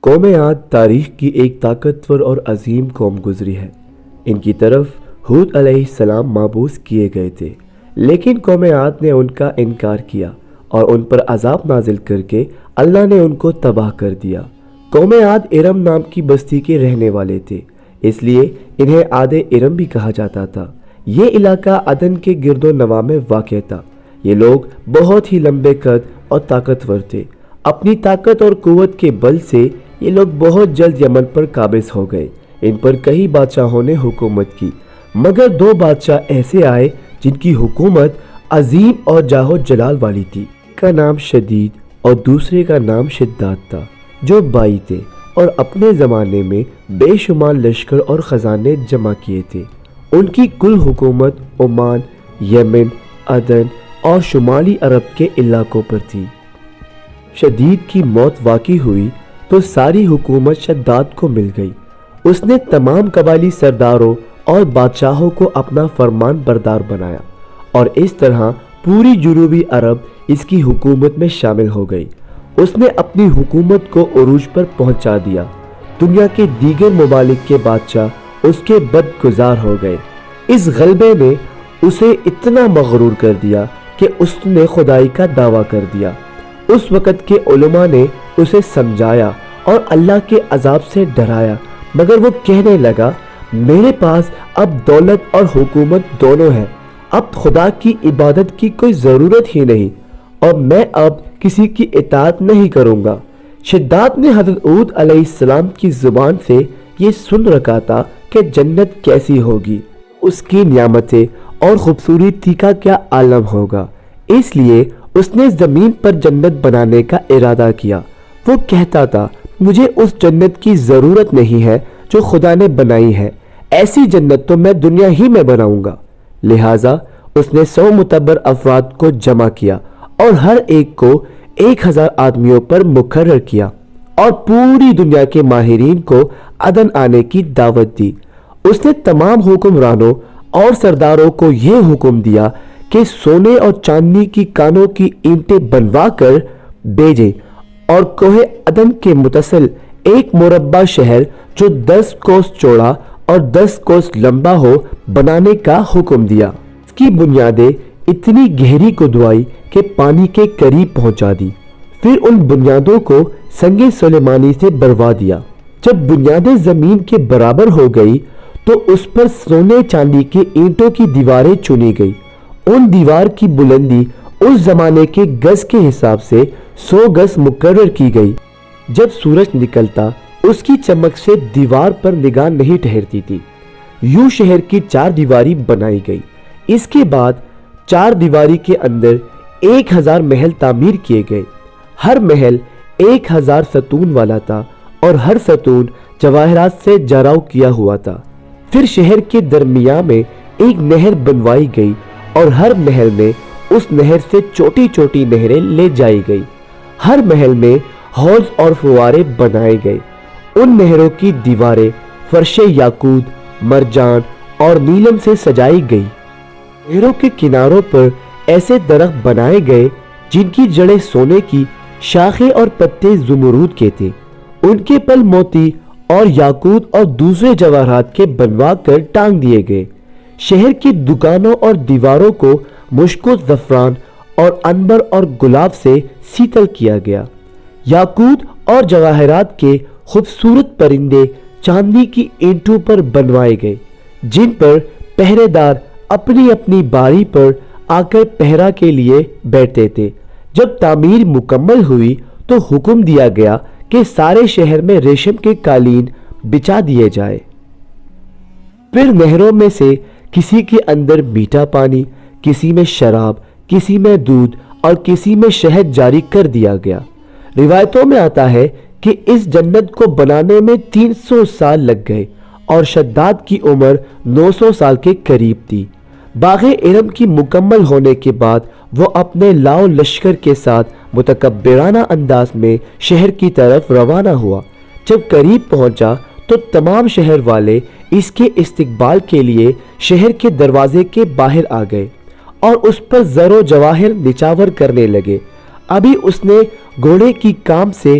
قوم عاد تاریخ کی ایک طاقتور اور عظیم قوم گزری ہے۔ ان کی طرف ہود علیہ السلام مبعوث کیے گئے تھے، لیکن قوم عاد نے ان کا انکار کیا اور ان پر عذاب نازل کر کے اللہ نے ان کو تباہ کر دیا۔ قوم عاد ارم نام کی بستی کے رہنے والے تھے، اس لیے انہیں عاد ارم بھی کہا جاتا تھا۔ یہ علاقہ عدن کے گرد و نواح میں واقع تھا۔ یہ لوگ بہت ہی لمبے قد اور طاقتور تھے۔ اپنی طاقت اور قوت کے بل سے یہ لوگ بہت جلد یمن پر قابض ہو گئے۔ ان پر کئی بادشاہوں نے حکومت کی، مگر دو بادشاہ ایسے آئے جن کی حکومت عظیم اور جاہ و جلال والی تھی۔ ایک کا نام شدید اور دوسرے کا نام شداد تھا، جو بائی تھے اور اپنے زمانے میں بے شمار لشکر اور خزانے جمع کیے تھے۔ ان کی کل حکومت عمان، یمن، عدن اور شمالی عرب کے علاقوں پر تھی۔ شدید کی موت واقع ہوئی تو ساری حکومت شداد کو مل گئی۔ اس نے تمام قبائلی سرداروں اور بادشاہوں کو اپنا فرمان بردار بنایا، اور اس طرح پوری جنوبی عرب اس کی حکومت میں شامل ہو گئی۔ اس نے اپنی حکومت کو عروج پر پہنچا دیا۔ دنیا کے دیگر ممالک کے بادشاہ اس کے بدگزار ہو گئے۔ اس غلبے نے اسے اتنا مغرور کر دیا کہ اس نے خدائی کا دعویٰ کر دیا۔ اس وقت کے علماء نے اسے سمجھایا اور اللہ کے عذاب سے ڈرایا، مگر وہ کہنے لگا، میرے پاس اب دولت اور حکومت دونوں ہے، اب خدا کی عبادت کی کوئی ضرورت ہی نہیں، اور میں اب کسی کی اطاعت نہیں کروں گا۔ شداد نے حضرت ہود علیہ السلام کی زبان سے یہ سن رکھا تھا کہ جنت کیسی ہوگی، اس کی نعمتیں اور خوبصورتی کا کیا عالم ہوگا، اس لیے اس نے زمین پر جنت بنانے کا ارادہ کیا۔ وہ کہتا تھا، مجھے اس جنت کی ضرورت نہیں ہے جو خدا نے بنائی ہے، ایسی جنت تو میں دنیا ہی میں بناؤں گا۔ لہٰذا اس نے 100 معتبر افراد کو جمع کیا اور ہر ایک کو 1000 آدمیوں پر مقرر کیا، اور پوری دنیا کے ماہرین کو عدن آنے کی دعوت دی۔ اس نے تمام حکمرانوں اور سرداروں کو یہ حکم دیا کہ سونے اور چاندی کی کانوں کی اینٹیں بنوا کر بھیجیں اور کوہ عدن کے متصل ایک مربع شہر جو 10 کوس چوڑا اور 10 کوس لمبا ہو بنانے کا حکم دیا۔ اس کی بنیادیں اتنی گہری کھدوائی کہ پانی کے قریب پہنچا دی، پھر ان بنیادوں کو سنگ سلیمانی سے بھروا دیا۔ جب بنیادیں زمین کے برابر ہو گئی تو اس پر سونے چاندی کے اینٹوں کی دیواریں چنی گئی۔ ان دیوار کی بلندی اس زمانے کے گز کے حساب سے 100 گز مقرر کی گئی۔ جب سورج نکلتا اس کی چمک سے دیوار پر نگاہ نہیں ٹھہرتی تھی۔ یوں شہر کی 4 دیواری بنائی گئی۔ اس کے بعد 4 دیواری کے اندر 1000 محل تعمیر کیے گئے۔ ہر محل 1000 ستون والا تھا اور ہر ستون جواہرات سے جراؤ کیا ہوا تھا۔ پھر شہر کے درمیان میں ایک نہر بنوائی گئی اور ہر محل میں اس نہر سے چھوٹی چھوٹی نہریں لے جائی گئی۔ ہر محل میں حوض اور فوارے بنائے گئے۔ ان نہروں کی دیواریں فرش یاقوت، مرجان اور نیلم سے سجائی گئی۔ نہروں کے کناروں پر ایسے درخت بنائے گئے جن کی جڑیں سونے کی، شاخیں اور پتے زمرود کے تھے۔ ان کے پل موتی اور یاقوت اور دوسرے جواہرات کے بنوا کر ٹانگ دیے گئے۔ شہر کی دکانوں اور دیواروں کو مشک و زعفران اور عنبر اور گلاب سے سیتل کیا گیا۔ یاقوت اور جواہرات کے خوبصورت پرندے چاندی کی اینٹوں پر بنوائے گئے، جن پر پہرے دار اپنی اپنی باری پر آ کر پہرا کے لیے بیٹھتے تھے۔ جب تعمیر مکمل ہوئی تو حکم دیا گیا کہ سارے شہر میں ریشم کے قالین بچھا دیے جائے۔ پھر نہروں میں سے کسی کے اندر میٹھا پانی، کسی میں شراب، کسی میں دودھ اور کسی میں شہد جاری کر دیا گیا۔ روایتوں میں آتا ہے کہ اس جنت کو بنانے میں 300 سال لگ گئے اور شداد کی عمر 900 سال کے قریب تھی۔ باغ ارم کی مکمل ہونے کے بعد وہ اپنے لاؤ لشکر کے ساتھ متکبرانہ انداز میں شہر کی طرف روانہ ہوا۔ جب قریب پہنچا تو تمام شہر والے اس کے استقبال کے لیے شہر کے دروازے کے باہر آ گئے اور اس پر زر و جواہر نچاور کرنے لگے۔ ابھی اس نے گھوڑے کی کام سے